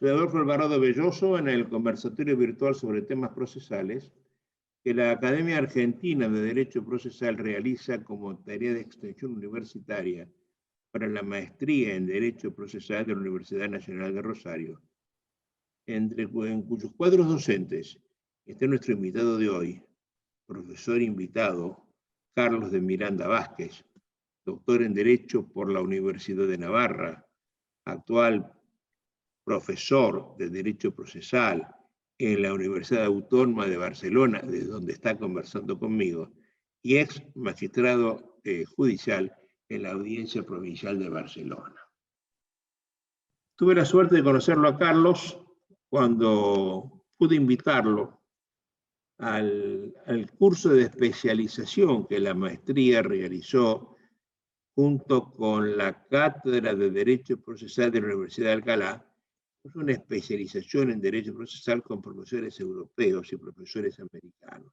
Soy Adolfo Alvarado Belloso en el conversatorio virtual sobre temas procesales que la Academia Argentina de Derecho Procesal realiza como tarea de extensión universitaria para la maestría en Derecho Procesal de la Universidad Nacional de Rosario, en cuyos cuadros docentes está nuestro invitado de hoy, profesor invitado Carlos de Miranda Vázquez, doctor en Derecho por la Universidad de Navarra, actual profesor de Derecho Procesal en la Universidad Autónoma de Barcelona, desde donde está conversando conmigo, y ex magistrado judicial en la Audiencia Provincial de Barcelona. Tuve la suerte de conocerlo a Carlos cuando pude invitarlo al curso de especialización que la maestría realizó junto con la Cátedra de Derecho Procesal de la Universidad de Alcalá. Es una especialización en Derecho Procesal con profesores europeos y profesores americanos.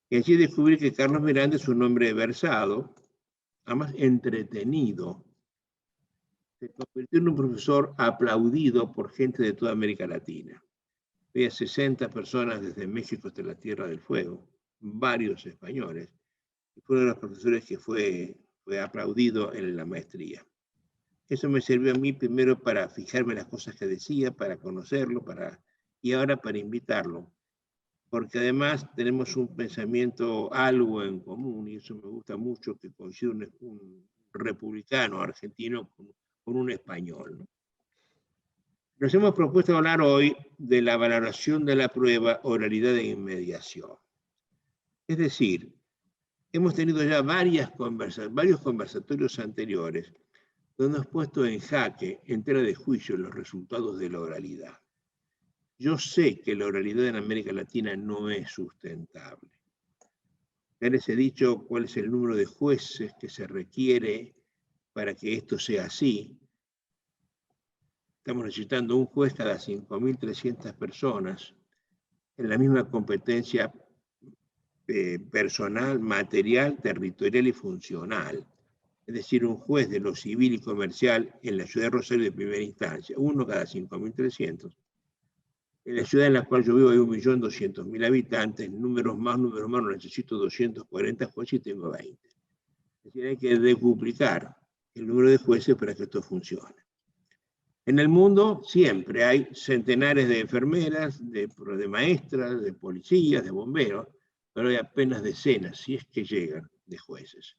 Y allí descubrí que Carlos Miranda es un hombre versado, además entretenido. Se convirtió en un profesor aplaudido por gente de toda América Latina. Había 60 personas desde México hasta la Tierra del Fuego, varios españoles, y fue uno de los profesores que fue aplaudido en la maestría. Eso me sirvió a mí primero para fijarme en las cosas que decía, para conocerlo, y ahora para invitarlo, porque además tenemos un pensamiento algo en común, y eso me gusta mucho, que coincide un republicano argentino con un español, ¿no? Nos hemos propuesto hablar hoy de la valoración de la prueba oralidad e inmediación. Es decir, hemos tenido ya varios conversatorios anteriores donde hemos puesto en jaque, en tela de juicio, los resultados de la oralidad. Yo sé que la oralidad en América Latina no es sustentable. Ya les he dicho cuál es el número de jueces que se requiere para que esto sea así. Estamos necesitando un juez cada 5.300 personas en la misma competencia personal, material, territorial y funcional. Es decir, un juez de lo civil y comercial en la ciudad de Rosario de primera instancia, uno cada 5.300. En la ciudad en la cual yo vivo hay 1.200.000 habitantes, números más, necesito 240 jueces y tengo 20. Es decir, hay que decuplicar el número de jueces para que esto funcione. En el mundo siempre hay centenares de enfermeras, de maestras, de policías, de bomberos, pero hay apenas decenas, si es que llegan, de jueces.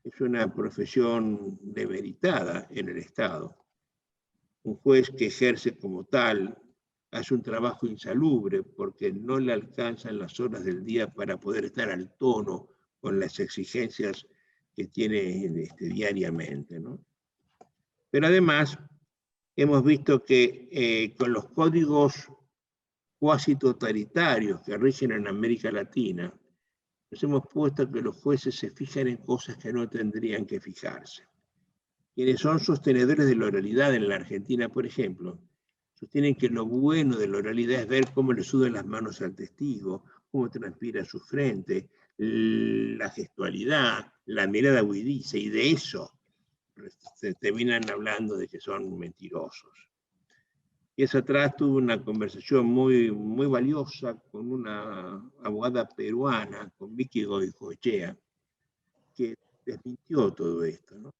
Es una profesión demeritada en el Estado. Un juez que ejerce como tal hace un trabajo insalubre porque no le alcanzan las horas del día para poder estar al tono con las exigencias que tiene diariamente, ¿no? Pero además, hemos visto que con los códigos cuasi totalitarios que rigen en América Latina, nos hemos puesto que los jueces se fijan en cosas que no tendrían que fijarse. Quienes son sostenedores de la oralidad en la Argentina, por ejemplo, sostienen que lo bueno de la oralidad es ver cómo le sudan las manos al testigo, cómo transpira su frente, la gestualidad, la mirada huidiza, y de eso se terminan hablando de que son mentirosos. Y eso atrás tuve una conversación muy, muy valiosa con una abogada peruana, con Vicky Goicoechea, que desmintió todo esto, ¿no?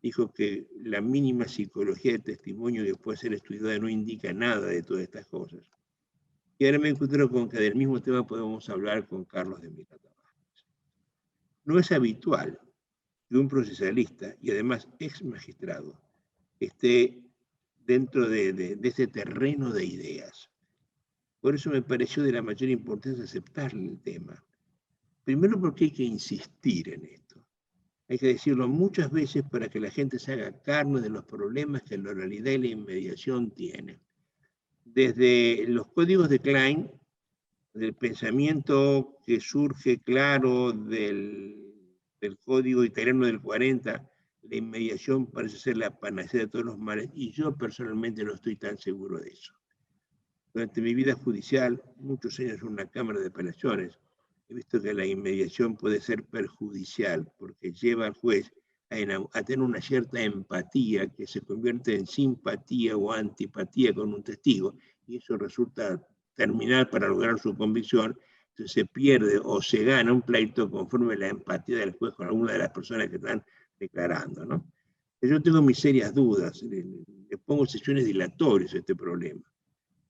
Dijo que la mínima psicología de testimonio que puede ser estudiada no indica nada de todas estas cosas. Y ahora me encuentro con que del mismo tema podemos hablar con Carlos de Miranda Vázquez. No es habitual que un procesalista, y además ex magistrado, esté dentro de ese terreno de ideas. Por eso me pareció de la mayor importancia aceptar el tema. Primero porque hay que insistir en esto. Hay que decirlo muchas veces para que la gente se haga carne de los problemas que la oralidad y la inmediación tienen. Desde los códigos de Klein, del pensamiento que surge claro del código italiano del 40, la inmediación parece ser la panacea de todos los males, y yo personalmente no estoy tan seguro de eso. Durante mi vida judicial, muchos años en una cámara de apelaciones, he visto que la inmediación puede ser perjudicial porque lleva al juez a tener una cierta empatía que se convierte en simpatía o antipatía con un testigo, y eso resulta terminal para lograr su convicción. Entonces se pierde o se gana un pleito conforme la empatía del juez con alguna de las personas que están declarando, ¿no? Yo tengo mis serias dudas, le pongo sesiones dilatorias a este problema.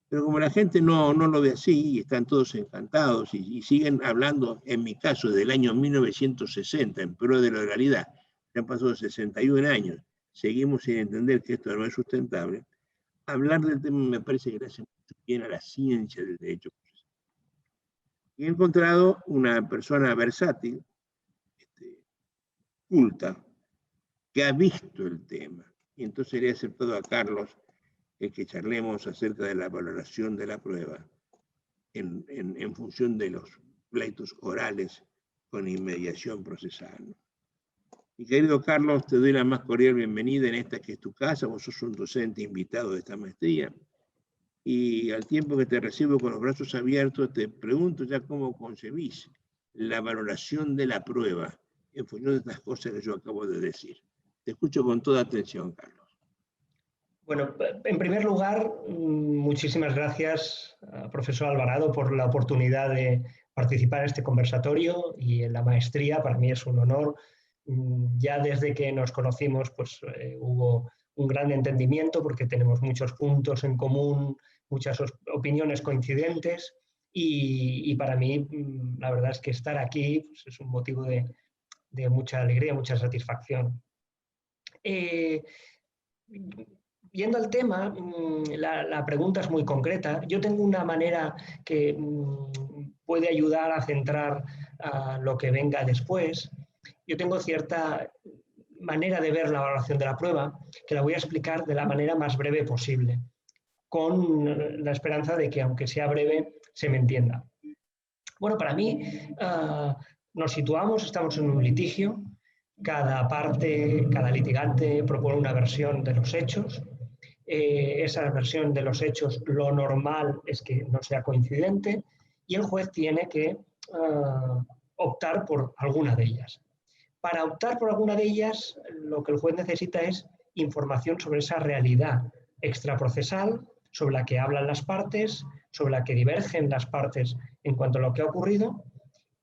Pero como la gente no lo ve así, y están todos encantados, y siguen hablando, en mi caso, del año 1960, en pro de la oralidad, ya han pasado 61 años, seguimos sin entender que esto no es sustentable, hablar del tema me parece que le hace mucho bien a la ciencia del derecho. Y he encontrado una persona versátil, culta, que ha visto el tema. Y entonces le he aceptado a Carlos que charlemos acerca de la valoración de la prueba en función de los pleitos orales con inmediación procesal. Mi querido Carlos, te doy la más cordial bienvenida en esta que es tu casa. Vos sos un docente invitado de esta maestría. Y al tiempo que te recibo con los brazos abiertos, te pregunto ya cómo concebís la valoración de la prueba en función de estas cosas que yo acabo de decir. Te escucho con toda atención, Carlos. Bueno, en primer lugar, muchísimas gracias, profesor Alvarado, por la oportunidad de participar en este conversatorio y en la maestría. Para mí es un honor. Ya desde que nos conocimos, pues hubo un gran entendimiento porque tenemos muchos puntos en común, muchas opiniones coincidentes y para mí la verdad es que estar aquí pues, es un motivo de mucha alegría, mucha satisfacción. Yendo al tema, la pregunta es muy concreta. Yo tengo una manera que puede ayudar a centrar lo que venga después. Yo tengo cierta manera de ver la valoración de la prueba que la voy a explicar de la manera más breve posible, con la esperanza de que, aunque sea breve, se me entienda. Bueno, para mí nos situamos, estamos en un litigio. Cada parte, cada litigante propone una versión de los hechos. Esa versión de los hechos, lo normal es que no sea coincidente y el juez tiene que optar por alguna de ellas. Para optar por alguna de ellas, lo que el juez necesita es información sobre esa realidad extraprocesal, sobre la que hablan las partes, sobre la que divergen las partes en cuanto a lo que ha ocurrido,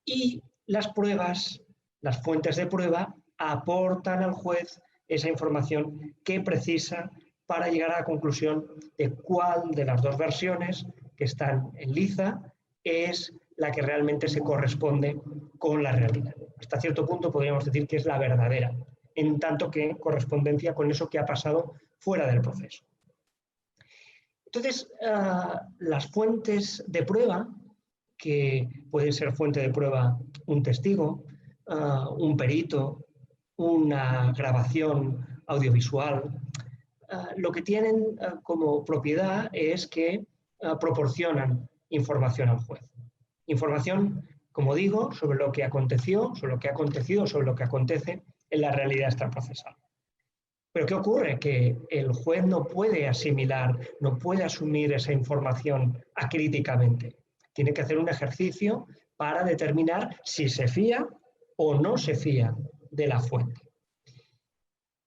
y las pruebas, las fuentes de prueba, aportan al juez esa información que precisa para llegar a la conclusión de cuál de las dos versiones que están en liza es la que realmente se corresponde con la realidad. Hasta cierto punto podríamos decir que es la verdadera, en tanto que correspondencia con eso que ha pasado fuera del proceso. Entonces, las fuentes de prueba, que puede ser fuente de prueba un testigo, un perito, una grabación audiovisual, lo que tienen como propiedad es que proporcionan información al juez. Información, como digo, sobre lo que aconteció, sobre lo que ha acontecido, sobre lo que acontece en la realidad extraprocesal. Pero ¿qué ocurre? Que el juez no puede asimilar, no puede asumir esa información acríticamente. Tiene que hacer un ejercicio para determinar si se fía o no se fía de la fuente.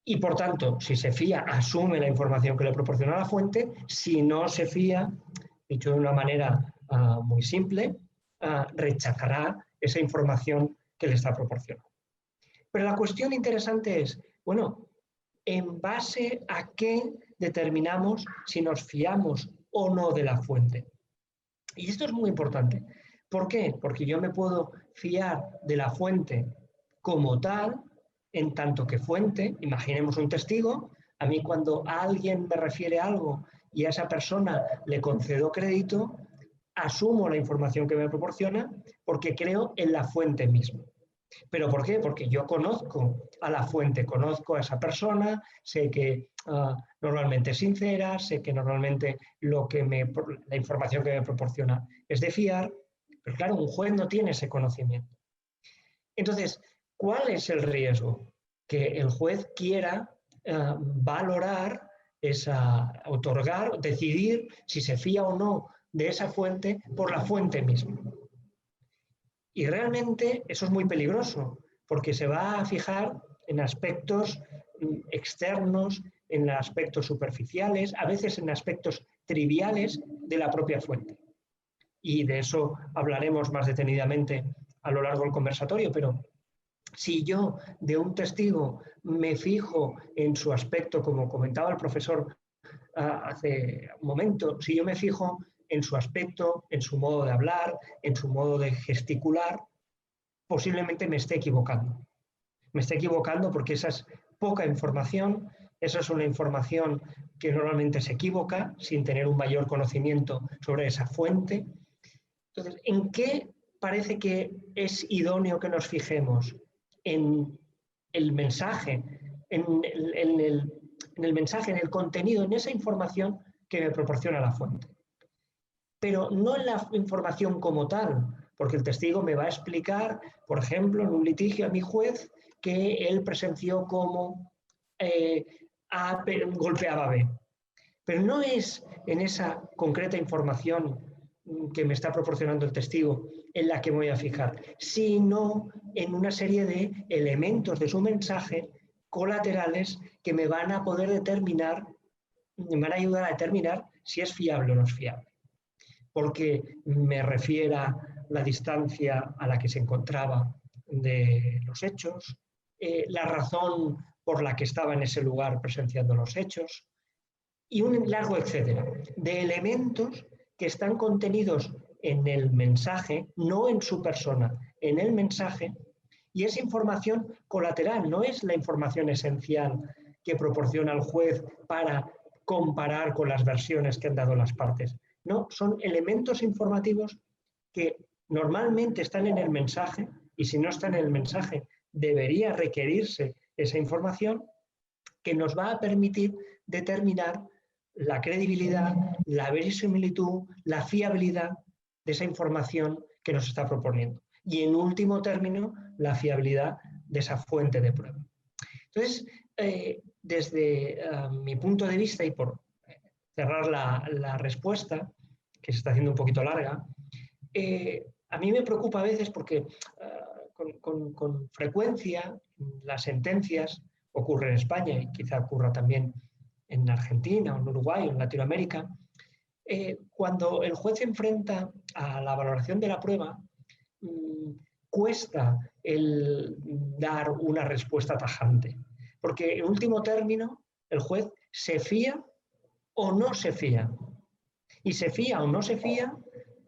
Y por tanto, si se fía, asume la información que le proporciona la fuente. Si no se fía, dicho de una manera muy simple, rechazará esa información que le está proporcionando. Pero la cuestión interesante es, bueno, ¿en base a qué determinamos si nos fiamos o no de la fuente? Y esto es muy importante. ¿Por qué? Porque yo me puedo fiar de la fuente como tal, en tanto que fuente. Imaginemos un testigo. A mí, cuando alguien me refiere algo y a esa persona le concedo crédito, asumo la información que me proporciona porque creo en la fuente misma. ¿Pero por qué? Porque yo conozco a la fuente, conozco a esa persona, sé que normalmente es sincera, sé que normalmente la información que me proporciona es de fiar, pero claro, un juez no tiene ese conocimiento. Entonces, ¿cuál es el riesgo? Que el juez quiera valorar, otorgar, decidir si se fía o no de esa fuente por la fuente misma. Y realmente eso es muy peligroso, porque se va a fijar en aspectos externos, en aspectos superficiales, a veces en aspectos triviales de la propia fuente. Y de eso hablaremos más detenidamente a lo largo del conversatorio, pero si yo de un testigo me fijo en su aspecto, como comentaba el profesor hace un momento, si yo me fijo en su aspecto, en su modo de hablar, en su modo de gesticular, posiblemente me esté equivocando. Me esté equivocando porque esa es poca información, esa es una información que normalmente se equivoca sin tener un mayor conocimiento sobre esa fuente. Entonces, ¿en qué parece que es idóneo que nos fijemos? En el mensaje, en el mensaje, en el contenido, en esa información que me proporciona la fuente. Pero no en la información como tal, porque el testigo me va a explicar, por ejemplo, en un litigio a mi juez, que él presenció cómo A golpeaba a B. Pero no es en esa concreta información que me está proporcionando el testigo en la que me voy a fijar, sino en una serie de elementos de su mensaje colaterales que me van a poder determinar, me van a ayudar a determinar si es fiable o no es fiable. Porque me refiera la distancia a la que se encontraba de los hechos, la razón por la que estaba en ese lugar presenciando los hechos, y un largo etcétera, de elementos que están contenidos en el mensaje, no en su persona, en el mensaje, y es información colateral, no es la información esencial que proporciona el juez para comparar con las versiones que han dado las partes. No, son elementos informativos que normalmente están en el mensaje, y si no están en el mensaje, debería requerirse esa información que nos va a permitir determinar la credibilidad, la verisimilitud, la fiabilidad de esa información que nos está proponiendo. Y en último término, la fiabilidad de esa fuente de prueba. Entonces, desde mi punto de vista, y por cerrar la respuesta, que se está haciendo un poquito larga, a mí me preocupa a veces porque con frecuencia las sentencias, ocurre en España y quizá ocurra también en Argentina o en Uruguay o en Latinoamérica, cuando el juez se enfrenta a la valoración de la prueba, cuesta el dar una respuesta tajante, porque en último término el juez se fía o no se fía, y se fía o no se fía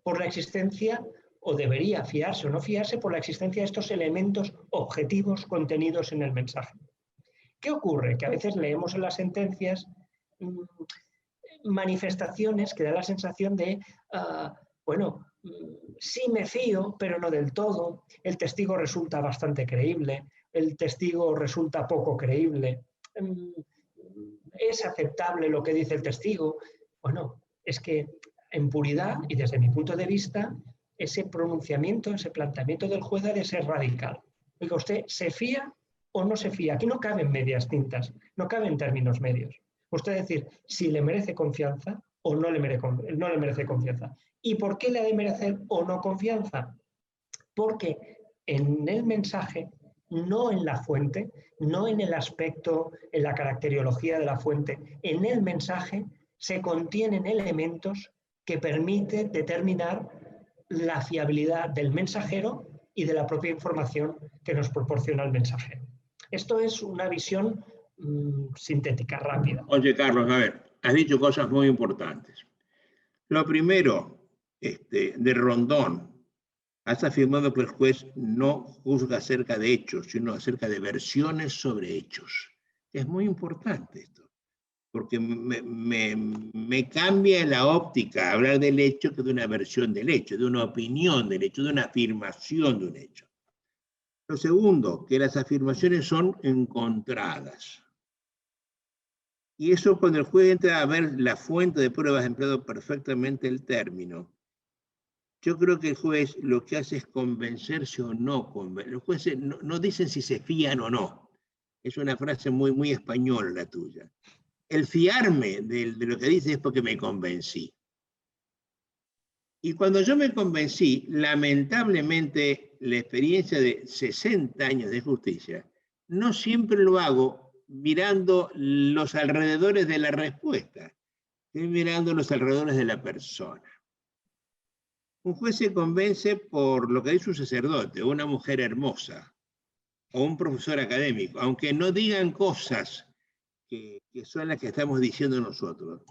por la existencia, o debería fiarse o no fiarse por la existencia de estos elementos objetivos contenidos en el mensaje. ¿Qué ocurre? Que a veces leemos en las sentencias manifestaciones que dan la sensación de, bueno, sí me fío, pero no del todo, el testigo resulta bastante creíble, el testigo resulta poco creíble, es aceptable lo que dice el testigo. Bueno, es que en puridad y desde mi punto de vista, ese pronunciamiento, ese planteamiento del juez ha de ser radical. Digo, ¿usted se fía o no se fía? Aquí no caben medias tintas, no caben términos medios. Usted decir si le merece confianza o no le merece confianza. ¿Y por qué le ha de merecer o no confianza? Porque en el mensaje, no en la fuente, no en el aspecto, en la caracteriología de la fuente, en el mensaje se contienen elementos que permiten determinar la fiabilidad del mensajero y de la propia información que nos proporciona el mensajero. Esto es una visión sintética, rápida. Oye, Carlos, a ver, has dicho cosas muy importantes. Lo primero, de Rondón, has afirmado que el juez no juzga acerca de hechos, sino acerca de versiones sobre hechos. Es muy importante esto, porque me cambia la óptica hablar del hecho que de una versión del hecho, de una opinión del hecho, de una afirmación de un hecho. Lo segundo, que las afirmaciones son encontradas. Y eso cuando el juez entra a ver la fuente de pruebas, empleado perfectamente el término. Yo creo que el juez lo que hace es convencerse o no convencerse. Los jueces no dicen si se fían o no. Es una frase muy, muy española la tuya. El fiarme de lo que dice es porque me convencí. Y cuando yo me convencí, lamentablemente la experiencia de 60 años de justicia no siempre lo hago mirando los alrededores de la respuesta, estoy mirando los alrededores de la persona. Un juez se convence por lo que dice un sacerdote, o una mujer hermosa, o un profesor académico, aunque no digan cosas que son las que estamos diciendo nosotros.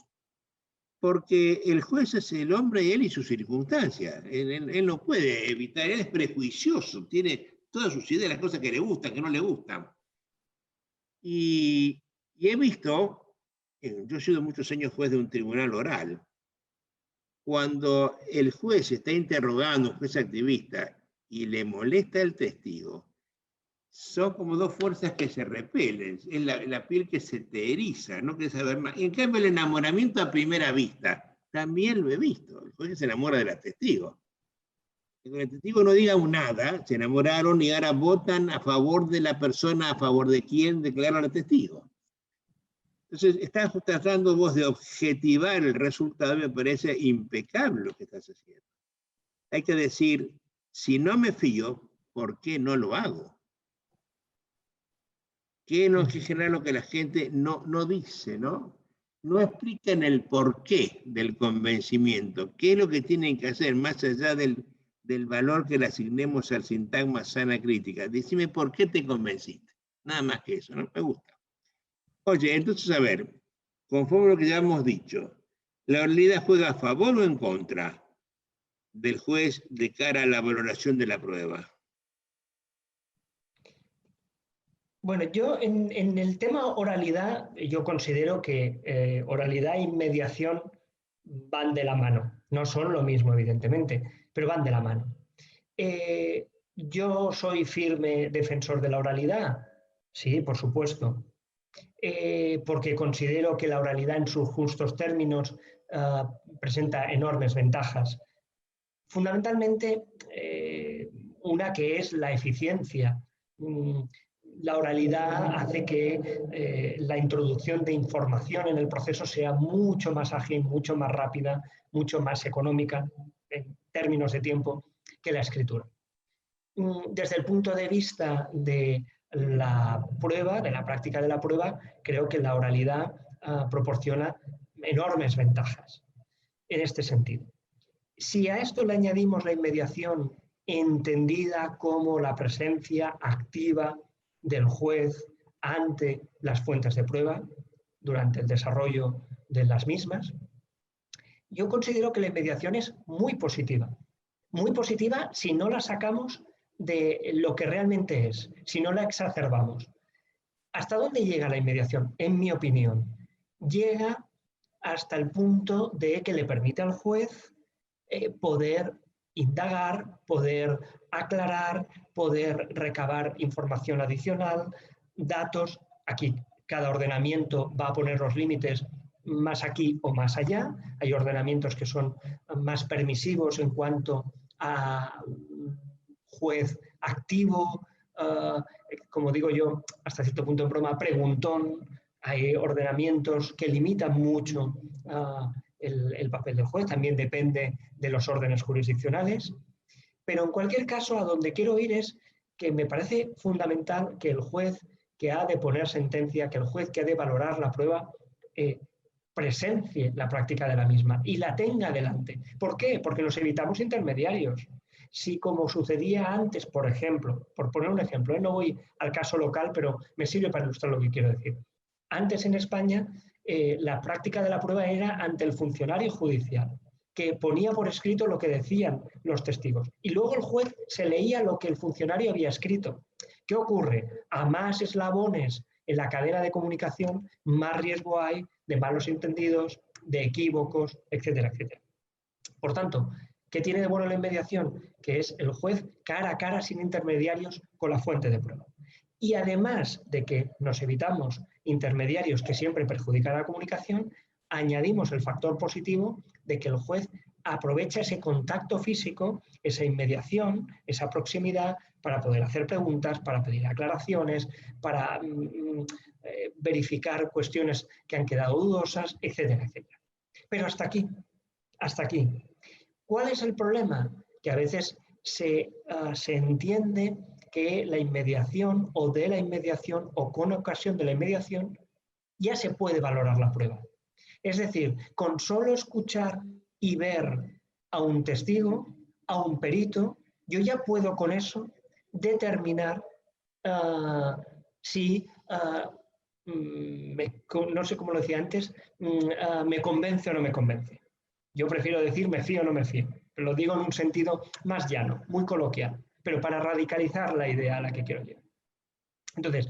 Porque el juez es el hombre y él y sus circunstancias. Él no puede evitar, él es prejuicioso, tiene todas sus ideas, las cosas que le gustan, que no le gustan. Y he visto, yo he sido muchos años juez de un tribunal oral, cuando el juez está interrogando, un juez activista, y le molesta el testigo, son como dos fuerzas que se repelen, es la piel que se te eriza, no quieres saber más. En cambio, el enamoramiento a primera vista, también lo he visto, el juez se enamora de la testigo. Cuando el testigo no diga nada, se enamoraron y ahora votan a favor de la persona, a favor de quien declaran al testigo. Entonces, estás tratando vos de objetivar el resultado, me parece impecable lo que estás haciendo. Hay que decir, si no me fío, ¿por qué no lo hago? ¿Qué es lo que genera lo que la gente no dice, ¿no? No explican el porqué del convencimiento, qué es lo que tienen que hacer más allá del valor que le asignemos al sintagma sana crítica. Decime por qué te convenciste. Nada más que eso, ¿no? Me gusta. Oye, entonces, a ver, conforme a lo que ya hemos dicho, ¿la oralidad juega a favor o en contra del juez de cara a la valoración de la prueba? Bueno, yo en el tema oralidad, yo considero que oralidad y mediación van de la mano. No son lo mismo, evidentemente, pero van de la mano. Yo soy firme defensor de la oralidad, sí, por supuesto, porque considero que la oralidad en sus justos términos presenta enormes ventajas. Fundamentalmente, una que es la eficiencia. La oralidad hace que la introducción de información en el proceso sea mucho más ágil, mucho más rápida, mucho más económica en términos de tiempo que la escritura. Desde el punto de vista de la prueba, de la práctica de la prueba, creo que la oralidad proporciona enormes ventajas en este sentido. Si a esto le añadimos la inmediación entendida como la presencia activa del juez ante las fuentes de prueba durante el desarrollo de las mismas, yo considero que la inmediación es muy positiva si no la sacamos de lo que realmente es, si no la exacerbamos. ¿Hasta dónde llega la inmediación? En mi opinión, llega hasta el punto de que le permite al juez poder indagar, poder aclarar, poder recabar información adicional, datos. Aquí cada ordenamiento va a poner los límites más aquí o más allá. Hay ordenamientos que son más permisivos en cuanto a juez activo, como digo yo, hasta cierto punto en broma, preguntón. Hay ordenamientos que limitan mucho el papel del juez, también depende de los órdenes jurisdiccionales. Pero en cualquier caso, a donde quiero ir es que me parece fundamental que el juez que ha de poner sentencia, que el juez que ha de valorar la prueba, presencie la práctica de la misma y la tenga delante. ¿Por qué? Porque nos evitamos intermediarios. Si como sucedía antes, por ejemplo, por poner un ejemplo, no voy al caso local, pero me sirve para ilustrar lo que quiero decir. Antes en España, la práctica de la prueba era ante el funcionario judicial, que ponía por escrito lo que decían los testigos. Y luego el juez se leía lo que el funcionario había escrito. ¿Qué ocurre? A más eslabones en la cadena de comunicación, más riesgo hay de malos entendidos, de equívocos, etcétera, etcétera. Por tanto, ¿qué tiene de bueno la inmediación? Que es el juez cara a cara, sin intermediarios, con la fuente de prueba. Y además de que nos evitamos intermediarios que siempre perjudican a la comunicación, añadimos el factor positivo de que el juez aprovecha ese contacto físico, esa inmediación, esa proximidad para poder hacer preguntas, para pedir aclaraciones, para verificar cuestiones que han quedado dudosas, etcétera, etcétera. Pero hasta aquí, hasta aquí. ¿Cuál es el problema? Que a veces se entiende que la inmediación o de la inmediación o con ocasión de la inmediación ya se puede valorar la prueba. Es decir, con solo escuchar y ver a un testigo, a un perito, yo ya puedo con eso determinar si, no sé cómo lo decía antes, me convence o no me convence. Yo prefiero decir me fío o no me fío, pero lo digo en un sentido más llano, muy coloquial, pero para radicalizar la idea a la que quiero llegar. Entonces,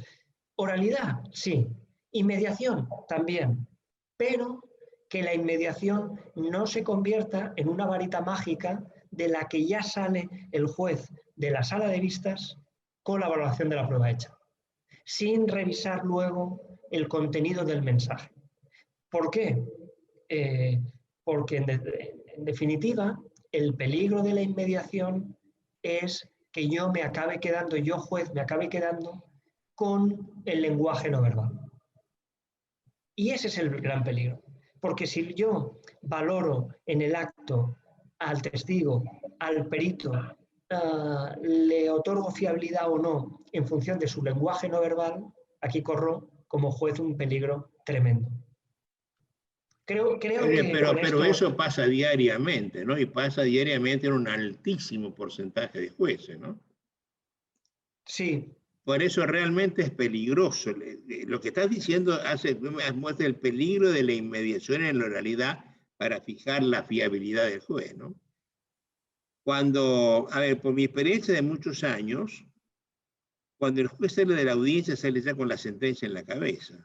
oralidad, sí. Inmediación, también. Pero que la inmediación no se convierta en una varita mágica de la que ya sale el juez de la sala de vistas con la valoración de la prueba hecha, sin revisar luego el contenido del mensaje. ¿Por qué? Porque en definitiva, el peligro de la inmediación es que yo me acabe quedando, yo juez me acabe quedando con el lenguaje no verbal. Y ese es el gran peligro. Porque si yo valoro en el acto al testigo, al perito, le otorgo fiabilidad o no en función de su lenguaje no verbal, aquí corro como juez un peligro tremendo. Creo que pero eso pasa diariamente, ¿no? Y pasa diariamente en un altísimo porcentaje de jueces, ¿no? Sí. Por eso realmente es peligroso. Lo que estás diciendo muestra el peligro de la inmediación en la oralidad para fijar la fiabilidad del juez, ¿no? Cuando, a ver, por mi experiencia de muchos años, cuando el juez sale de la audiencia, sale ya con la sentencia en la cabeza.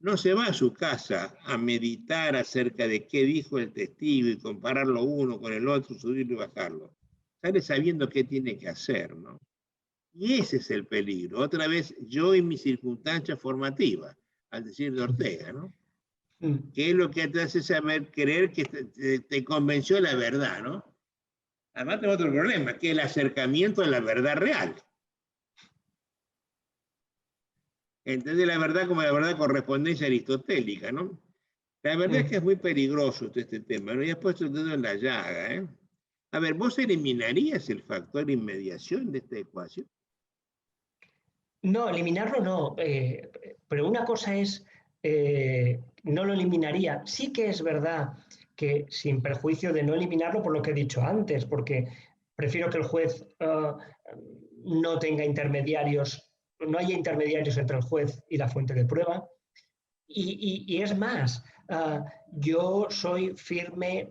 No se va a su casa a meditar acerca de qué dijo el testigo y compararlo uno con el otro, subirlo y bajarlo. Sale sabiendo qué tiene que hacer, ¿no? Y ese es el peligro. Otra vez, yo y mi circunstancia formativa, al decir de Ortega, ¿no? Que es lo que te hace saber, creer que te convenció la verdad, ¿no? Además tengo otro problema, que es el acercamiento a la verdad real. Entiende la verdad como la verdad correspondencia aristotélica, ¿no? La verdad es que es muy peligroso todo este tema, ¿no? Y has puesto el dedo en la llaga, ¿eh? A ver, ¿vos eliminarías el factor inmediación de esta ecuación? No, eliminarlo no. Pero una cosa es, no lo eliminaría. Sí que es verdad que sin perjuicio de no eliminarlo por lo que he dicho antes, porque prefiero que el juez no tenga intermediarios, no haya intermediarios entre el juez y la fuente de prueba. Y es más, yo soy firme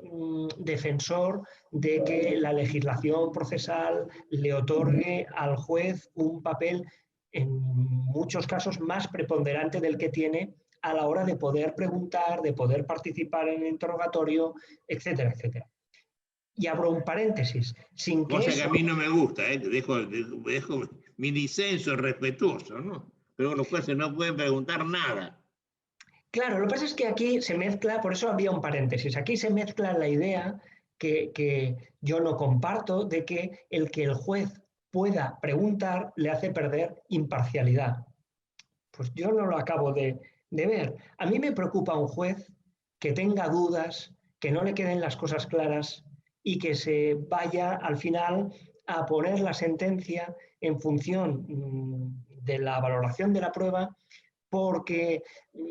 defensor de que la legislación procesal le otorgue al juez un papel en muchos casos más preponderante del que tiene a la hora de poder preguntar, de poder participar en el interrogatorio, etcétera, etcétera. Y abro un paréntesis. Sin que cosa eso... que a mí no me gusta, dejo mi disenso respetuoso, ¿no? Pero los jueces no pueden preguntar nada. Claro, lo que pasa es que aquí se mezcla, por eso había un paréntesis, aquí se mezcla la idea que yo no comparto de que el juez pueda preguntar le hace perder imparcialidad. Pues yo no lo acabo de ver. A mí me preocupa un juez que tenga dudas, que no le queden las cosas claras y que se vaya al final a poner la sentencia en función de la valoración de la prueba, porque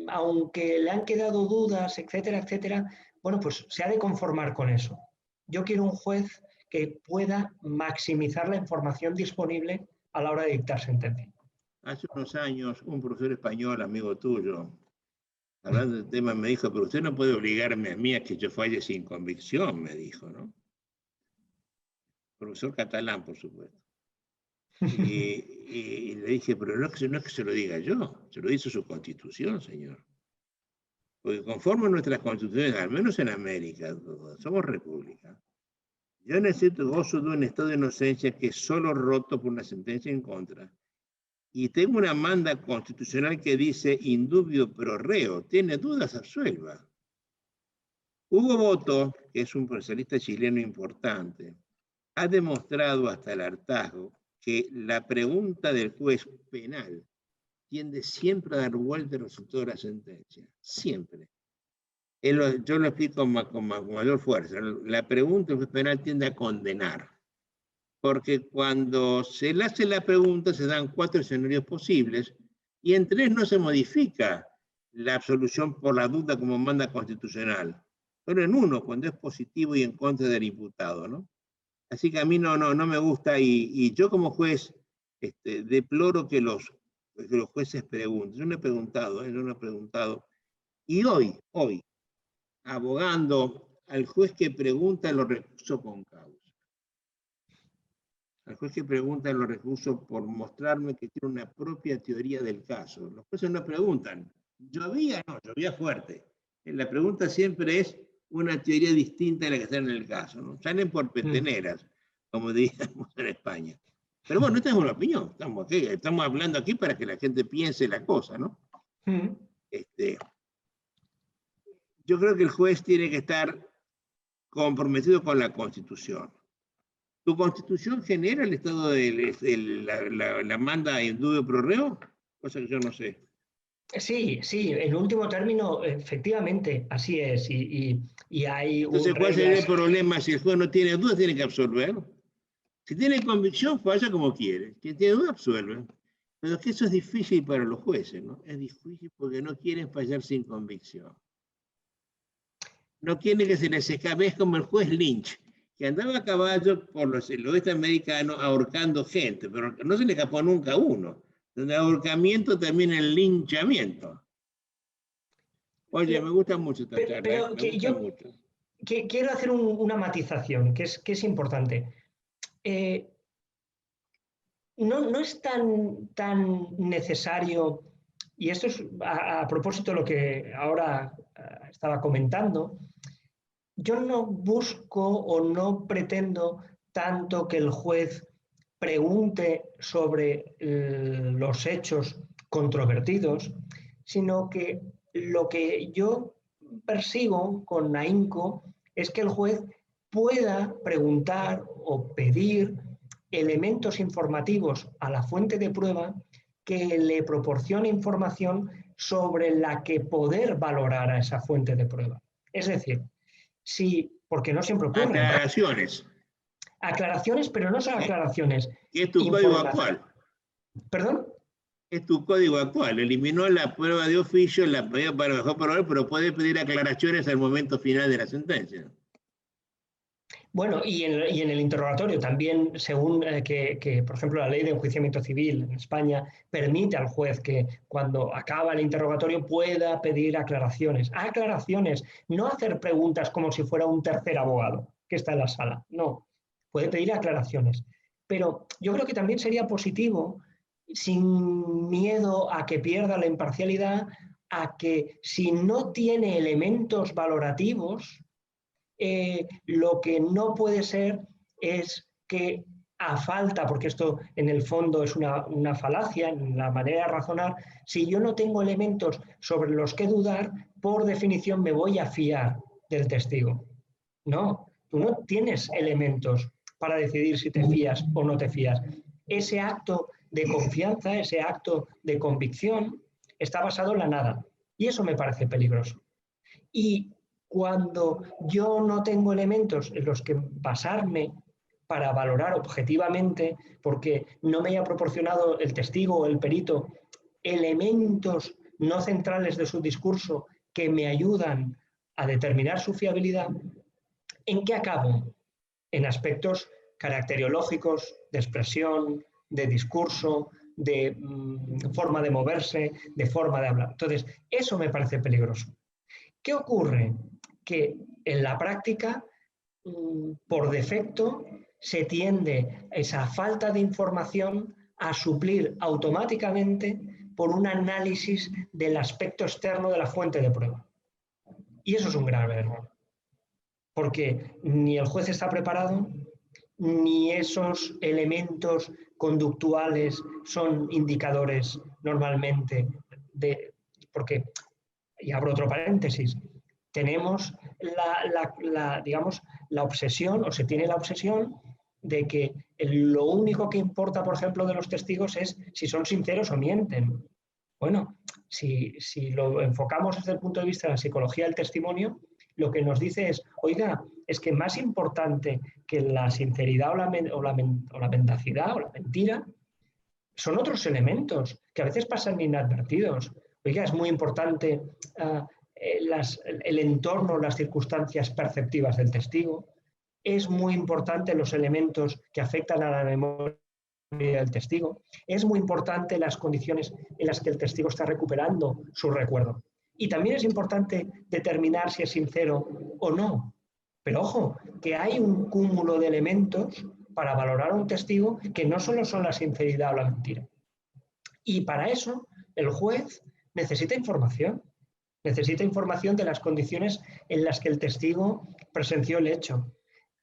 aunque le han quedado dudas, etcétera, etcétera, bueno, pues se ha de conformar con eso. Yo quiero un juez que pueda maximizar la información disponible a la hora de dictar sentencia. Hace unos años, un profesor español, amigo tuyo, hablando del tema, me dijo, pero usted no puede obligarme a mí a que yo falle sin convicción, me dijo, ¿no? Profesor catalán, por supuesto. Y le dije, pero no es que se lo diga yo, se lo dice su constitución, señor. Porque conforme nuestras constituciones, al menos en América, somos república, yo necesito gozo de un estado de inocencia que es solo roto por una sentencia en contra. Y tengo una manda constitucional que dice indubio pro reo, tiene dudas, absuelva. Hugo Boto, que es un procesista chileno importante, ha demostrado hasta el hartazgo que la pregunta del juez penal tiende siempre a dar vuelta al resultado de la sentencia. Siempre. Yo lo explico con mayor fuerza. La pregunta del juez penal tiende a condenar. porque cuando se le hace la pregunta se dan 4 escenarios posibles y en 3 no se modifica la absolución por la duda como manda constitucional, pero en 1, cuando es positivo y en contra del imputado, ¿no? Así que a mí no me gusta, y yo como juez deploro que los jueces pregunten. Yo no he preguntado, y hoy, abogando al juez que pregunta los recursos con causa. Al juez que pregunta los recursos por mostrarme que tiene una propia teoría del caso. Los jueces no preguntan, ¿llovía? No, llovía fuerte. La pregunta siempre es una teoría distinta a la que está en el caso, ¿no? Salen por peteneras, como diríamos en España. Pero bueno, no tenemos una opinión, estamos hablando aquí para que la gente piense la cosa, ¿no? Yo creo que el juez tiene que estar comprometido con la Constitución. ¿Tu Constitución genera el estado de la manda en dubio pro reo? Cosa que yo no sé. Sí, en último término, efectivamente, así es. Y hay Entonces, ¿cuál sería el problema? Si el juez no tiene dudas, tiene que absolver. Si tiene convicción, falla como quiere. Si tiene dudas, absuelve. Pero es que eso es difícil para los jueces, ¿no? Es difícil porque no quieren fallar sin convicción. No quieren que se les escape, es como el juez Lynch, que andaba a caballo por el oeste americano ahorcando gente, pero no se le escapó nunca a uno. Donde el ahorcamiento termina en linchamiento. Oye, me gusta mucho esta charla. Pero mucho. Quiero hacer una matización, que es importante. No es tan necesario, y esto es a propósito de lo que ahora estaba comentando, yo no busco o no pretendo tanto que el juez pregunte sobre los hechos controvertidos, sino que lo que yo persigo con ahínco es que el juez pueda preguntar o pedir elementos informativos a la fuente de prueba que le proporcione información sobre la que poder valorar a esa fuente de prueba. Es decir, sí, porque no siempre ocurre. Aclaraciones. Aclaraciones, pero no son aclaraciones. ¿Qué es tu código actual? ¿Perdón? Es tu código actual. Eliminó la prueba de oficio, la prueba para mejor probar, pero puede pedir aclaraciones al momento final de la sentencia. Bueno, y en el interrogatorio también, según que, por ejemplo, la ley de enjuiciamiento civil en España permite al juez que cuando acaba el interrogatorio pueda pedir aclaraciones. Aclaraciones, no hacer preguntas como si fuera un tercer abogado que está en la sala. No, puede pedir aclaraciones. Pero yo creo que también sería positivo, sin miedo a que pierda la imparcialidad, a que si no tiene elementos valorativos, lo que no puede ser es que a falta, porque esto en el fondo es una falacia en la manera de razonar, si yo no tengo elementos sobre los que dudar, por definición me voy a fiar del testigo. No, tú no tienes elementos para decidir si te fías o no te fías. Ese acto de confianza, ese acto de convicción está basado en la nada. Y eso me parece peligroso. Y cuando yo no tengo elementos en los que basarme para valorar objetivamente, porque no me haya proporcionado el testigo o el perito elementos no centrales de su discurso que me ayudan a determinar su fiabilidad, ¿en qué acabo? En aspectos caracteriológicos, de expresión, de discurso, de forma de moverse, de forma de hablar. Entonces, eso me parece peligroso. ¿Qué ocurre? Que en la práctica, por defecto, se tiende esa falta de información a suplir automáticamente por un análisis del aspecto externo de la fuente de prueba. Y eso es un grave error, porque ni el juez está preparado, ni esos elementos conductuales son indicadores normalmente porque, y abro otro paréntesis, tenemos digamos, la obsesión, o se tiene la obsesión de que lo único que importa, por ejemplo, de los testigos es si son sinceros o mienten. Bueno, si lo enfocamos desde el punto de vista de la psicología del testimonio, lo que nos dice es, oiga, es que más importante que la sinceridad o la mendacidad o la mentira son otros elementos que a veces pasan inadvertidos. Oiga, es muy importante el entorno, las circunstancias perceptivas del testigo. Es muy importante los elementos que afectan a la memoria del testigo. Es muy importante las condiciones en las que el testigo está recuperando su recuerdo. Y también es importante determinar si es sincero o no. Pero ojo, que hay un cúmulo de elementos para valorar a un testigo que no solo son la sinceridad o la mentira. Y para eso el juez necesita información de las condiciones en las que el testigo presenció el hecho.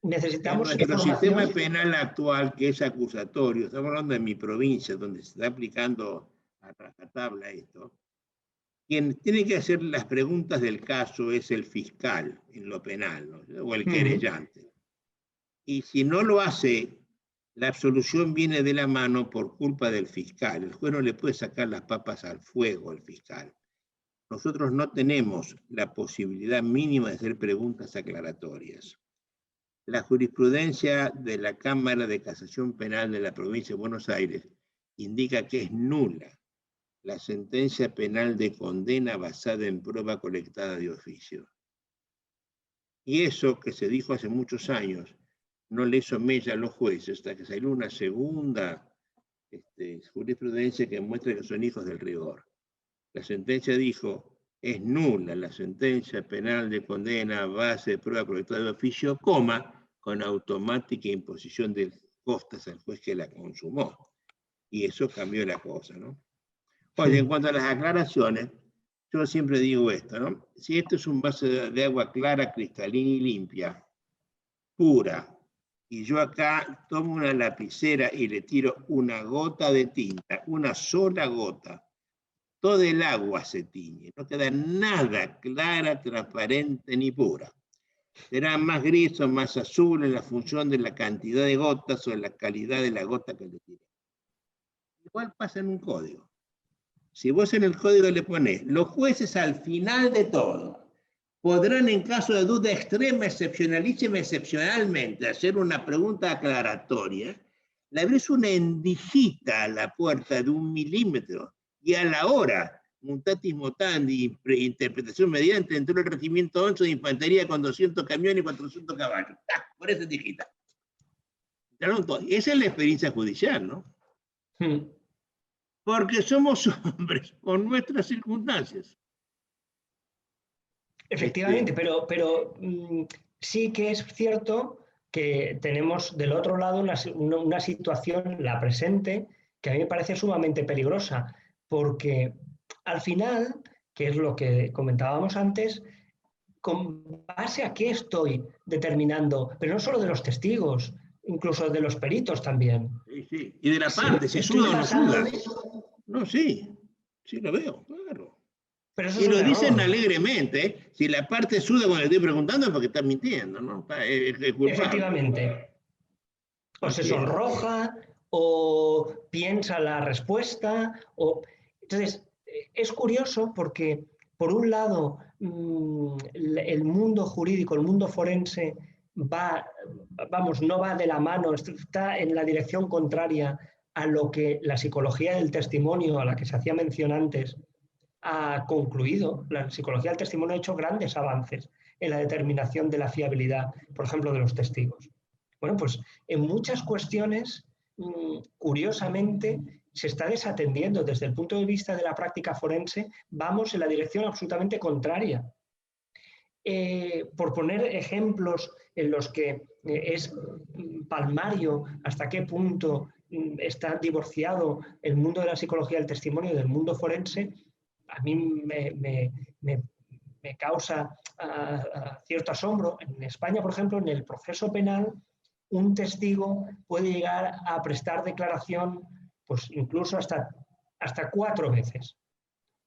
Necesitamos nuestro sistema penal actual, que es acusatorio, estamos hablando de mi provincia, donde se está aplicando a rajatabla esto, quien tiene que hacer las preguntas del caso es el fiscal en lo penal, ¿no? O el querellante. Y si no lo hace, la absolución viene de la mano por culpa del fiscal. El juez no le puede sacar las papas al fuego al fiscal. Nosotros no tenemos la posibilidad mínima de hacer preguntas aclaratorias. La jurisprudencia de la Cámara de Casación Penal de la provincia de Buenos Aires indica que es nula la sentencia penal de condena basada en prueba colectada de oficio. Y eso que se dijo hace muchos años no le hizo mella a los jueces hasta que salió una segunda jurisprudencia que muestra que son hijos del rigor. La sentencia dijo, es nula la sentencia penal de condena a base de prueba colectada de oficio, con automática imposición de costas al juez que la consumó. Y eso cambió la cosa, ¿no? Oye, en cuanto a las aclaraciones, yo siempre digo esto, ¿no? Si esto es un vaso de agua clara, cristalina y limpia, pura, y yo acá tomo una lapicera y le tiro una gota de tinta, una sola gota, todo el agua se tiñe, no queda nada clara, transparente ni pura. Será más gris o más azul en la función de la cantidad de gotas o de la calidad de la gota que le tiré. Igual pasa en un código. Si vos en el código le pones, los jueces al final de todo podrán en caso de duda extrema, excepcionalísima, excepcionalmente, hacer una pregunta aclaratoria, le abrís una endijita a la puerta de 1 milímetro y a la hora, mutatis mutandi, interpretación mediante, entró el regimiento 11 de infantería con 200 camiones y 400 caballos. Por esa endijita. Esa es la experiencia judicial, ¿no? Porque somos hombres con nuestras circunstancias. Efectivamente, pero sí que es cierto que tenemos del otro lado una situación, la presente, que a mí me parece sumamente peligrosa, porque al final, que es lo que comentábamos antes, ¿con base a qué estoy determinando? Pero no solo de los testigos, incluso de los peritos también. Sí, sí. Y de la parte, si suda o no suda. No, sí lo veo, claro. Pero eso y lo dicen alegremente, ¿eh? Si la parte suda cuando le estoy preguntando es porque está mintiendo, ¿no? Es efectivamente. O se sonroja, o piensa la respuesta, Entonces, es curioso porque, por un lado, el mundo jurídico, el mundo forense, no va de la mano, está en la dirección contraria a lo que la psicología del testimonio, a la que se hacía mención antes, ha concluido. La psicología del testimonio ha hecho grandes avances en la determinación de la fiabilidad, por ejemplo, de los testigos. Bueno, pues en muchas cuestiones, curiosamente, se está desatendiendo desde el punto de vista de la práctica forense, vamos en la dirección absolutamente contraria. Por poner ejemplos en los que es palmario hasta qué punto está divorciado el mundo de la psicología del testimonio del mundo forense, a mí me causa cierto asombro. En España, por ejemplo, en el proceso penal, un testigo puede llegar a prestar declaración pues incluso hasta 4 veces,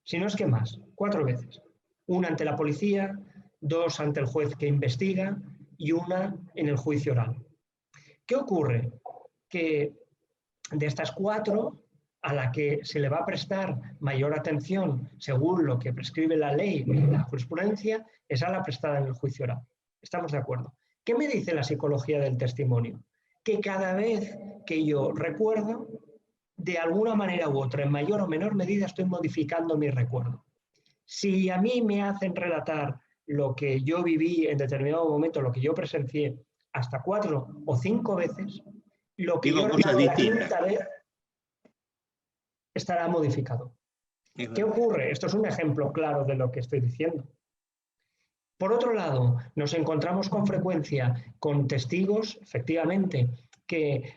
si no es que más, 4 veces. Una ante la policía, 2 ante el juez que investiga y una en el juicio oral. ¿Qué ocurre? Que de estas 4, a la que se le va a prestar mayor atención según lo que prescribe la ley y la jurisprudencia, es a la prestada en el juicio oral. Estamos de acuerdo. ¿Qué me dice la psicología del testimonio? Que cada vez que yo recuerdo, de alguna manera u otra, en mayor o menor medida, estoy modificando mi recuerdo. Si a mí me hacen relatar lo que yo viví en determinado momento, lo que yo presencié, hasta 4 o 5 veces, lo que yo recuerdo la quinta vez estará modificado. ¿Qué ocurre? Esto es un ejemplo claro de lo que estoy diciendo. Por otro lado, nos encontramos con frecuencia con testigos, efectivamente, que,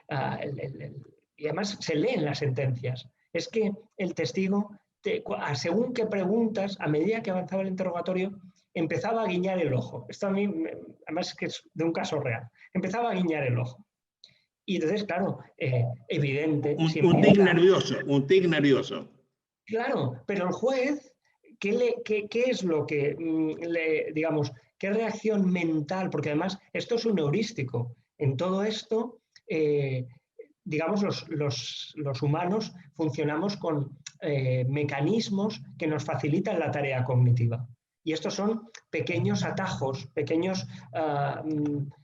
y además se leen las sentencias, es que el testigo, según qué preguntas, a medida que avanzaba el interrogatorio, empezaba a guiñar el ojo. Esto a mí, además, que es de un caso real. Empezaba a guiñar el ojo. Y entonces, claro, evidente. Un tic nervioso, un tic nervioso. Claro, pero el juez, ¿qué es lo que, digamos, qué reacción mental? Porque además esto es un heurístico. En todo esto, digamos, los humanos funcionamos con mecanismos que nos facilitan la tarea cognitiva. Y estos son pequeños atajos, pequeños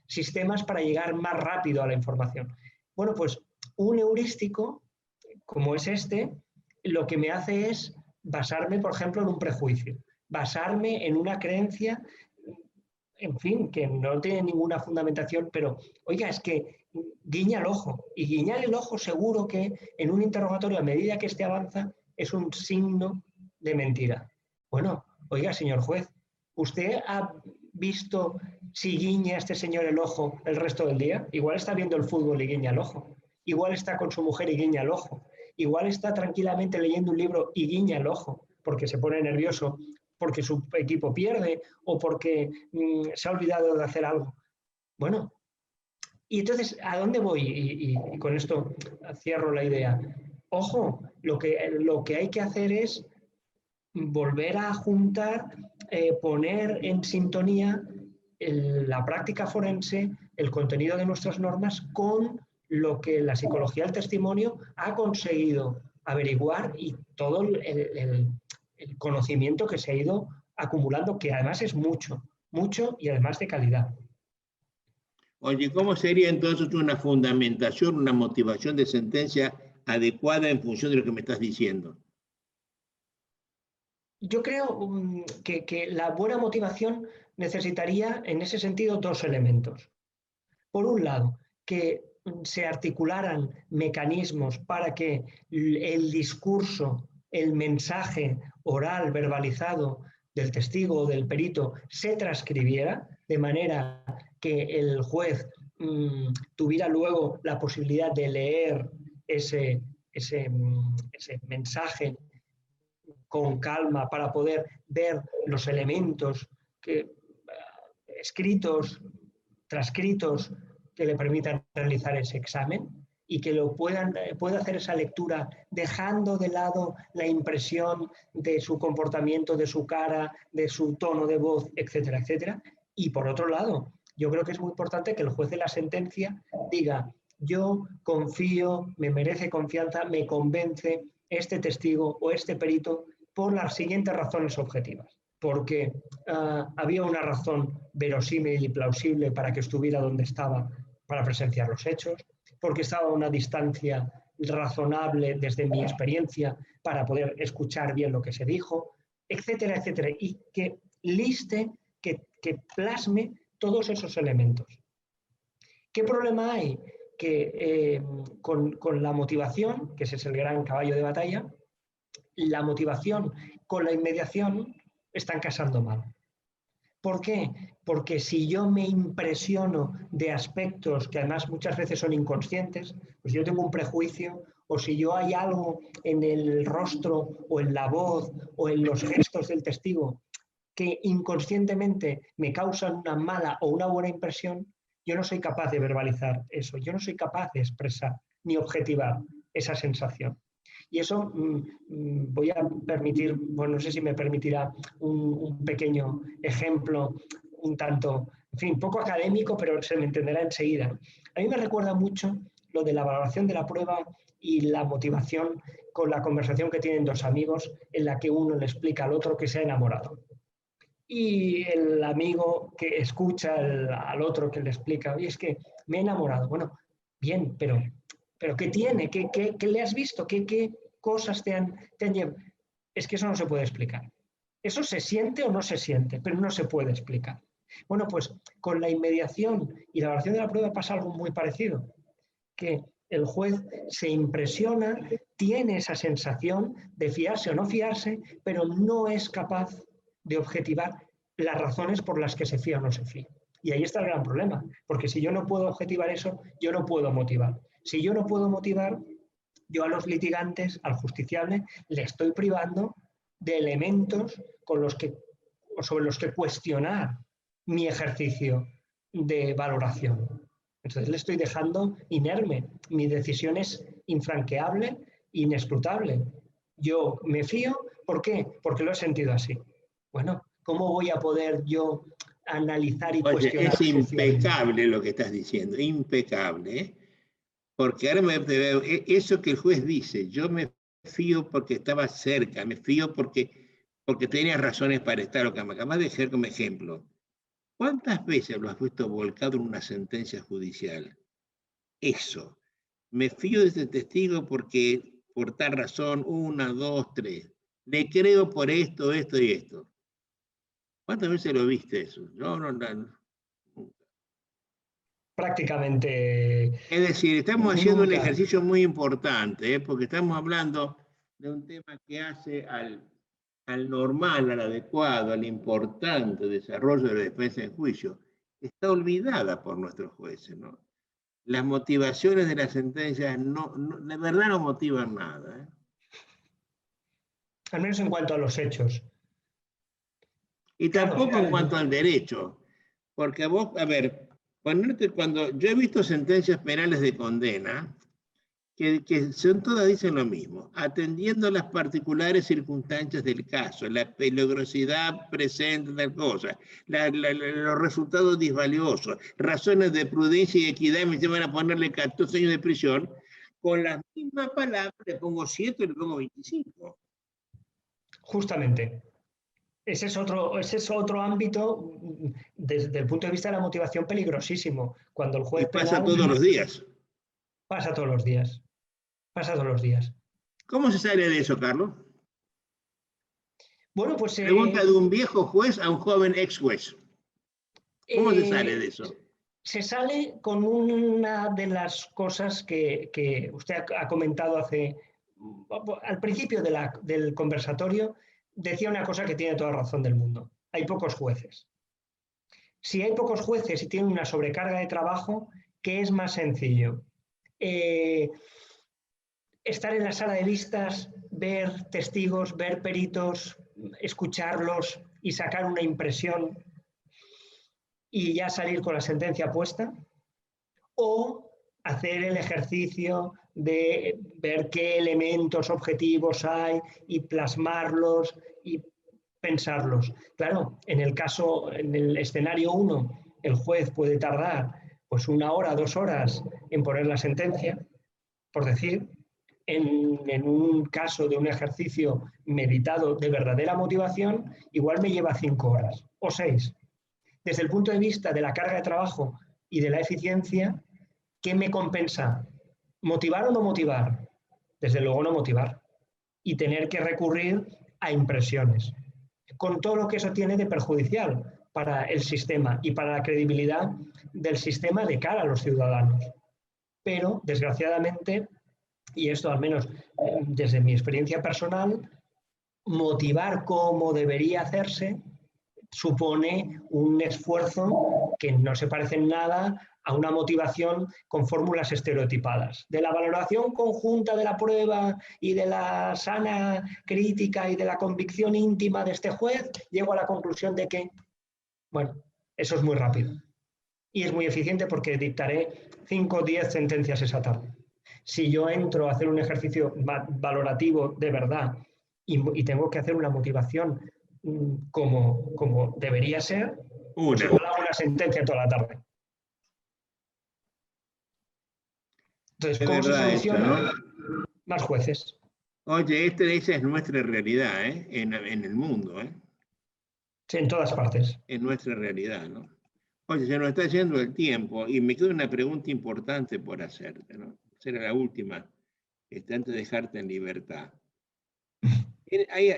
sistemas para llegar más rápido a la información. Bueno, pues un heurístico, como es este, lo que me hace es basarme, por ejemplo, en un prejuicio, basarme en una creencia, en fin, que no tiene ninguna fundamentación, pero, oiga, es que guiña el ojo. Y guiñar el ojo seguro que en un interrogatorio, a medida que este avanza, es un signo de mentira. Bueno, oiga, señor juez, ¿usted ha visto si guiña este señor el ojo el resto del día? Igual está viendo el fútbol y guiña el ojo. Igual está con su mujer y guiña el ojo. Igual está tranquilamente leyendo un libro y guiña el ojo porque se pone nervioso, porque su equipo pierde o porque se ha olvidado de hacer algo. Bueno, y entonces, ¿a dónde voy? Y con esto cierro la idea. Ojo, lo que hay que hacer es volver a juntar, poner en sintonía la práctica forense, el contenido de nuestras normas con lo que la psicología del testimonio ha conseguido averiguar y todo el conocimiento que se ha ido acumulando, que además es mucho, mucho y además de calidad. Oye, ¿cómo sería entonces una fundamentación, una motivación de sentencia adecuada en función de lo que me estás diciendo? Yo creo que la buena motivación necesitaría, en ese sentido, 2 elementos. Por un lado, que se articularan mecanismos para que el discurso, el mensaje oral, verbalizado del testigo o del perito se transcribiera, de manera que el juez tuviera luego la posibilidad de leer ese mensaje con calma para poder ver los elementos escritos, transcritos, que le permitan realizar ese examen y que pueda hacer esa lectura dejando de lado la impresión de su comportamiento, de su cara, de su tono de voz, etcétera, etcétera. Y por otro lado, yo creo que es muy importante que el juez de la sentencia diga: yo confío, me merece confianza, me convence este testigo o este perito por las siguientes razones objetivas. Porque había una razón verosímil y plausible para que estuviera donde estaba para presenciar los hechos, porque estaba a una distancia razonable desde mi experiencia para poder escuchar bien lo que se dijo, etcétera, etcétera, y que liste, que plasme todos esos elementos. ¿Qué problema hay? Que con la motivación, que ese es el gran caballo de batalla, la motivación con la inmediación están casando mal. ¿Por qué? Porque si yo me impresiono de aspectos que además muchas veces son inconscientes, pues yo tengo un prejuicio, o si yo hay algo en el rostro o en la voz o en los gestos del testigo que inconscientemente me causan una mala o una buena impresión, yo no soy capaz de verbalizar eso, yo no soy capaz de expresar ni objetivar esa sensación. Y eso voy a permitir, bueno, no sé si me permitirá un pequeño ejemplo, un tanto, en fin, poco académico, pero se me entenderá enseguida. A mí me recuerda mucho lo de la valoración de la prueba y la motivación con la conversación que tienen 2 amigos en la que uno le explica al otro que se ha enamorado. Y el amigo que escucha al otro que le explica, oye, es que me he enamorado. Bueno, bien, pero ¿qué tiene? ¿Qué le has visto? ¿Qué cosas te han llevado? Es que eso no se puede explicar. Eso se siente o no se siente, pero no se puede explicar. Bueno, pues con la inmediación y la valoración de la prueba pasa algo muy parecido, que el juez se impresiona, tiene esa sensación de fiarse o no fiarse, pero no es capaz de objetivar las razones por las que se fía o no se fía. Y ahí está el gran problema, porque si yo no puedo objetivar eso, yo no puedo motivar. Si yo no puedo motivar, yo a los litigantes, al justiciable, le estoy privando de elementos sobre los que cuestionar mi ejercicio de valoración. Entonces le estoy dejando inerme. Mi decisión es infranqueable, inescrutable. Yo me fío, ¿por qué? Porque lo he sentido así. Bueno, ¿cómo voy a poder yo analizar y Oye, cuestionar es ese fiabilidad? impecable lo que estás diciendo, impecable, ¿eh? Porque ahora te veo, eso que el juez dice, yo me fío porque estaba cerca, me fío porque tenía razones para estar, lo que me acabas de dejar como ejemplo. ¿Cuántas veces lo has visto volcado en una sentencia judicial? Eso. Me fío de este testigo porque por tal razón, una, dos, tres. Le creo por esto, esto y esto. ¿Cuántas veces lo viste eso? No. Prácticamente Es decir, estamos haciendo un nunca. ejercicio muy importante, ¿eh? Porque estamos hablando de un tema que hace al normal, al adecuado, al importante desarrollo de la defensa en juicio. Está olvidada por nuestros jueces, ¿no? Las motivaciones de las sentencias de verdad no motivan nada, ¿eh? Al menos en cuanto a los hechos. Y Claro, tampoco en cuanto al derecho, porque vos, a ver, cuando yo he visto sentencias penales de condena, que son todas dicen lo mismo, atendiendo las particulares circunstancias del caso, la peligrosidad presente de tal cosa, los resultados disvaliosos, razones de prudencia y equidad, y me llevan a ponerle 14 años de prisión, con las mismas palabras le pongo 7 y le pongo 25. justamente. Ese es otro ámbito desde el punto de vista de la motivación peligrosísimo. Cuando el Y juez pasa penal todos los días. pasa todos los días, pasa todos los días. ¿Cómo se sale de eso, Carlos? Bueno, pues Pregunta de un viejo juez a un joven ex juez. ¿Cómo se sale de eh, eso? se sale con una de las cosas que usted ha comentado al principio del conversatorio, decía una cosa que tiene toda razón del mundo. Hay pocos jueces. Si hay pocos jueces y tienen una sobrecarga de trabajo, ¿qué es más sencillo? Eh, Estar en la sala de vistas, ver testigos, ver peritos, escucharlos y sacar una impresión y ya salir con la sentencia puesta, o hacer el ejercicio de ver qué elementos objetivos hay y plasmarlos y pensarlos. Claro, en el escenario 1, el juez puede tardar pues 1 hora, 2 horas en poner la sentencia, por decir. En un caso de un ejercicio meditado de verdadera motivación, igual me lleva 5 horas o 6. Desde el punto de vista de la carga de trabajo y de la eficiencia, ¿qué me compensa? ¿Motivar o no motivar? Desde luego no motivar. Y tener que recurrir a impresiones, con todo lo que eso tiene de perjudicial para el sistema y para la credibilidad del sistema de cara a los ciudadanos. Pero, desgraciadamente, y esto al menos desde mi experiencia personal, motivar como debería hacerse supone un esfuerzo que no se parece en nada a una motivación con fórmulas estereotipadas. De la valoración conjunta de la prueba y de la sana crítica y de la convicción íntima de este juez, llego a la conclusión de que, bueno, eso es muy rápido. Y es muy eficiente porque dictaré 5 o 10 sentencias esa tarde. Si yo entro a hacer un ejercicio valorativo de verdad y tengo que hacer una motivación como debería ser, pues Una. igual hago una sentencia toda la tarde. Entonces, Es ¿cómo se verdad eso, ¿no? soluciona? Más jueces. Oye, esa es nuestra realidad, ¿eh? En el mundo, ¿eh? Sí, en todas partes. En nuestra realidad, ¿no? Oye, se nos está yendo el tiempo y me queda una pregunta importante por hacerte, ¿no? Será la última, antes de dejarte en libertad.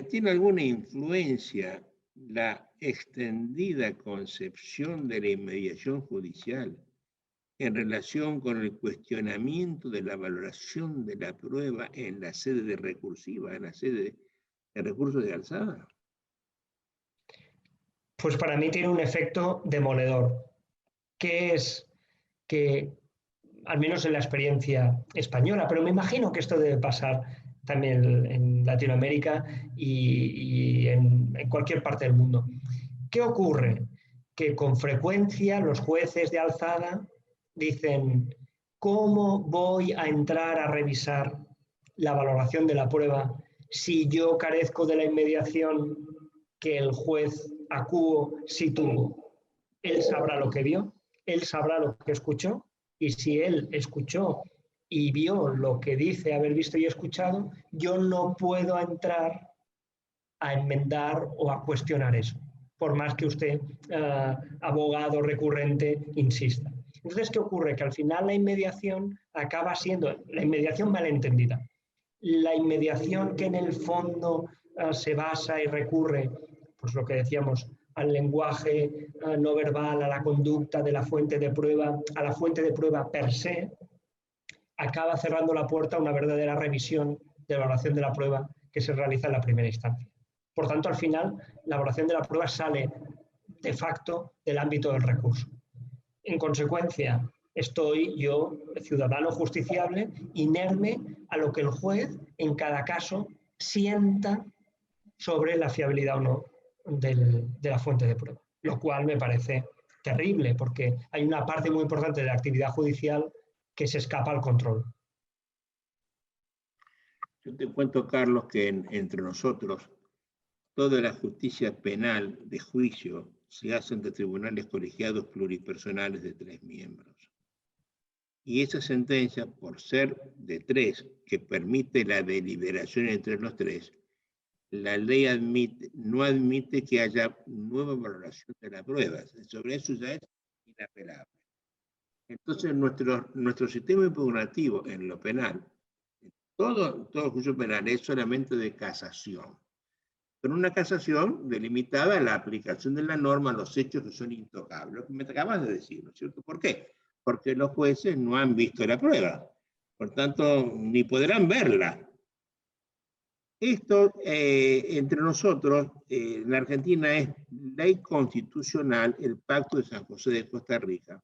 ¿Tiene alguna influencia la extendida concepción de la inmediación judicial en relación con el cuestionamiento de la valoración de la prueba en la sede de recursiva, en la sede de recursos de alzada? Pues para mí tiene un efecto demoledor, que es que, al menos en la experiencia española, pero me imagino que esto debe pasar también en Latinoamérica y en cualquier parte del mundo. ¿Qué ocurre? Que con frecuencia los jueces de alzada dicen, ¿cómo voy a entrar a revisar la valoración de la prueba si yo carezco de la inmediación que el juez acuo sí tuvo? Él sabrá lo que vio, él sabrá lo que escuchó, y si él escuchó y vio lo que dice haber visto y escuchado, yo no puedo entrar a enmendar o a cuestionar eso, por más que usted, abogado recurrente, insista. Entonces, ¿qué ocurre? Que al final la inmediación acaba siendo la inmediación malentendida. La inmediación que en el fondo se basa y recurre, pues lo que decíamos, al lenguaje no verbal, a la conducta de la fuente de prueba, a la fuente de prueba per se, acaba cerrando la puerta a una verdadera revisión de la valoración de la prueba que se realiza en la primera instancia. Por tanto, al final, la valoración de la prueba sale de facto del ámbito del recurso. En consecuencia, estoy yo, ciudadano justiciable, inerme a lo que el juez en cada caso sienta sobre la fiabilidad o no de la fuente de prueba, lo cual me parece terrible porque hay una parte muy importante de la actividad judicial que se escapa al control. Yo te cuento, Carlos, que entre nosotros toda la justicia penal de juicio se hace ante tribunales colegiados pluripersonales de 3 miembros. Y esa sentencia, por ser de 3, que permite la deliberación entre los 3, la ley no admite que haya nueva valoración de las pruebas. Sobre eso ya es inapelable. Entonces, nuestro sistema impugnativo en lo penal, todo juicio penal es solamente de casación. Pero una casación delimitada a la aplicación de la norma a los hechos que son intocables. Lo que me acabas de decir, ¿no es cierto? ¿Por qué? Porque los jueces no han visto la prueba. Por tanto, ni podrán verla. Esto, entre nosotros, en la Argentina es ley constitucional, el Pacto de San José de Costa Rica,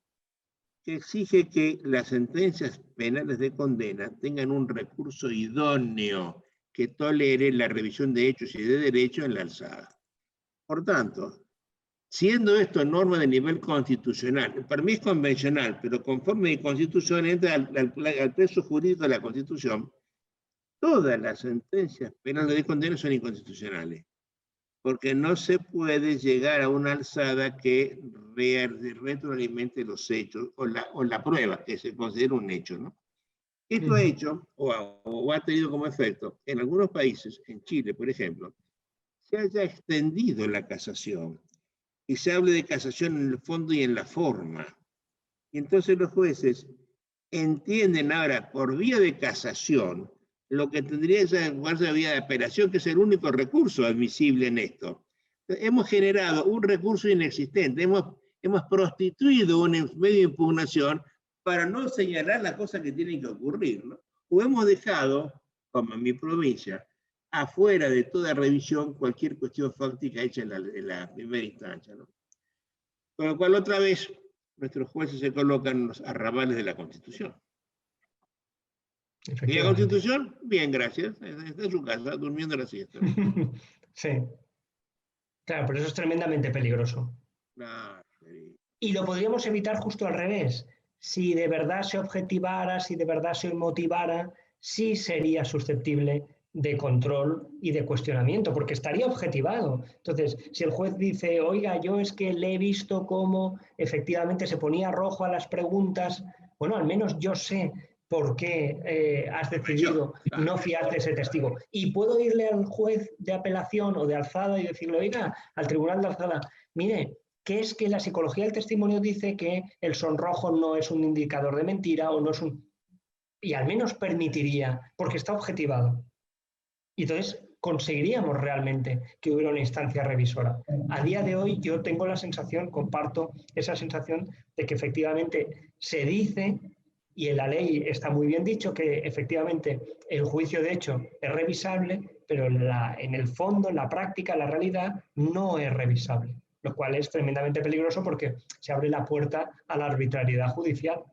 que exige que las sentencias penales de condena tengan un recurso idóneo que tolere la revisión de hechos y de derecho en la alzada. Por tanto, siendo esto norma de nivel constitucional, para mí es convencional, pero conforme mi constitución entra al peso jurídico de la Constitución, todas las sentencias penales de condena son inconstitucionales, porque no se puede llegar a una alzada que retroalimente los hechos o la prueba, que se considera un hecho, ¿no? Esto ha hecho, o ha tenido como efecto, en algunos países, en Chile, por ejemplo, se haya extendido la casación y se hable de casación en el fondo y en la forma. Y entonces los jueces entienden ahora, por vía de casación, lo que tendría que jugarse de vía de apelación, que es el único recurso admisible en esto. Hemos generado un recurso inexistente, hemos prostituido un medio de impugnación para no señalar las cosas que tienen que ocurrir, ¿no? O hemos dejado, como en mi provincia, afuera de toda revisión cualquier cuestión fáctica hecha en la primera instancia, ¿no? Con lo cual, otra vez, nuestros jueces se colocan en los arrabales de la Constitución. ¿Y la Constitución? Bien, gracias. Está en su casa, durmiendo la siesta. Sí. Claro, pero eso es tremendamente peligroso. Claro. Y lo podríamos evitar justo al revés. Si de verdad se objetivara, si de verdad se motivara, sí sería susceptible de control y de cuestionamiento, porque estaría objetivado. Entonces, si el juez dice, oiga, yo es que le he visto cómo efectivamente se ponía rojo a las preguntas, bueno, al menos yo sé por qué has decidido no fiarte de ese testigo. Y puedo irle al juez de apelación o de alzada y decirle, oiga, al tribunal de alzada, mire, ¿qué es que la psicología del testimonio dice que el sonrojo no es un indicador de mentira o no es un... Y al menos permitiría, porque está objetivado. Y entonces conseguiríamos realmente que hubiera una instancia revisora. A día de hoy yo tengo la sensación, comparto esa sensación de que efectivamente se dice, y en la ley está muy bien dicho, que efectivamente el juicio de hecho es revisable, pero en el fondo, en la práctica, en la realidad, no es revisable, lo cual es tremendamente peligroso porque se abre la puerta a la arbitrariedad judicial.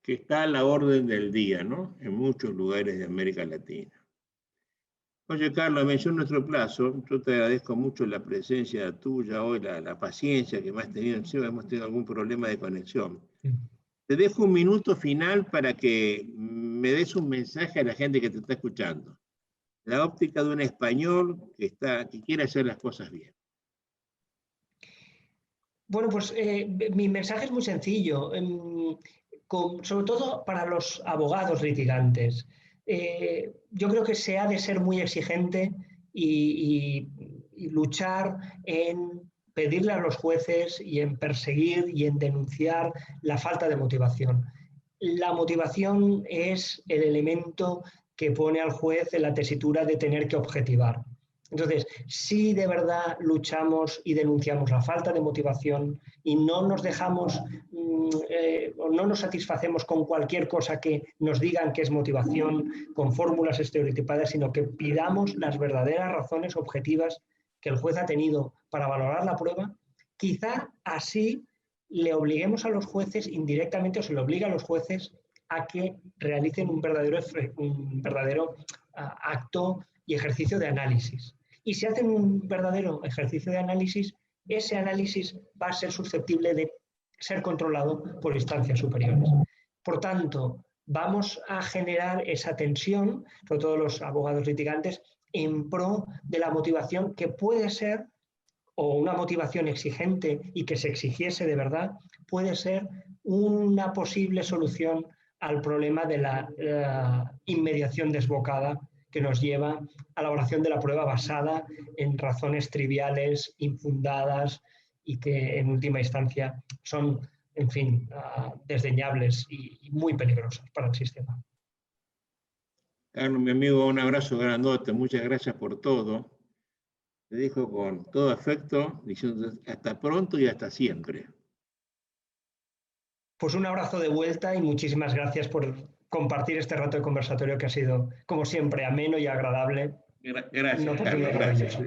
Que está a la orden del día, ¿no? En muchos lugares de América Latina. Oye, Carlos, mencionó nuestro plazo. Yo te agradezco mucho la presencia tuya hoy, la paciencia que me has tenido. Sí, hemos tenido algún problema de conexión. Te dejo un minuto final para que me des un mensaje a la gente que te está escuchando. La óptica de un español que quiere hacer las cosas bien. Bueno, pues mi mensaje es muy sencillo, sobre todo para los abogados litigantes. Yo creo que se ha de ser muy exigente y luchar en pedirle a los jueces y en perseguir y en denunciar la falta de motivación. La motivación es el elemento que pone al juez en la tesitura de tener que objetivar. Entonces, si de verdad luchamos y denunciamos la falta de motivación y no nos dejamos o no nos satisfacemos con cualquier cosa que nos digan que es motivación, con fórmulas estereotipadas, sino que pidamos las verdaderas razones objetivas que el juez ha tenido para valorar la prueba, quizá así le obliguemos a los jueces indirectamente o se le obliga a los jueces a que realicen un verdadero acto y ejercicio de análisis. Y si hacen un verdadero ejercicio de análisis, ese análisis va a ser susceptible de ser controlado por instancias superiores. Por tanto, vamos a generar esa tensión, sobre todo los abogados litigantes, en pro de la motivación que puede ser, o una motivación exigente y que se exigiese de verdad, puede ser una posible solución al problema de la inmediación desbocada que nos lleva a la elaboración de la prueba basada en razones triviales, infundadas y que en última instancia son, en fin, desdeñables y muy peligrosas para el sistema. Carlos, mi amigo, un abrazo grandote, muchas gracias por todo. Te dejo con todo afecto, diciendo hasta pronto y hasta siempre. Pues un abrazo de vuelta y muchísimas gracias por compartir este rato de conversatorio que ha sido, como siempre, ameno y agradable. Gracias, Carlos, gracias.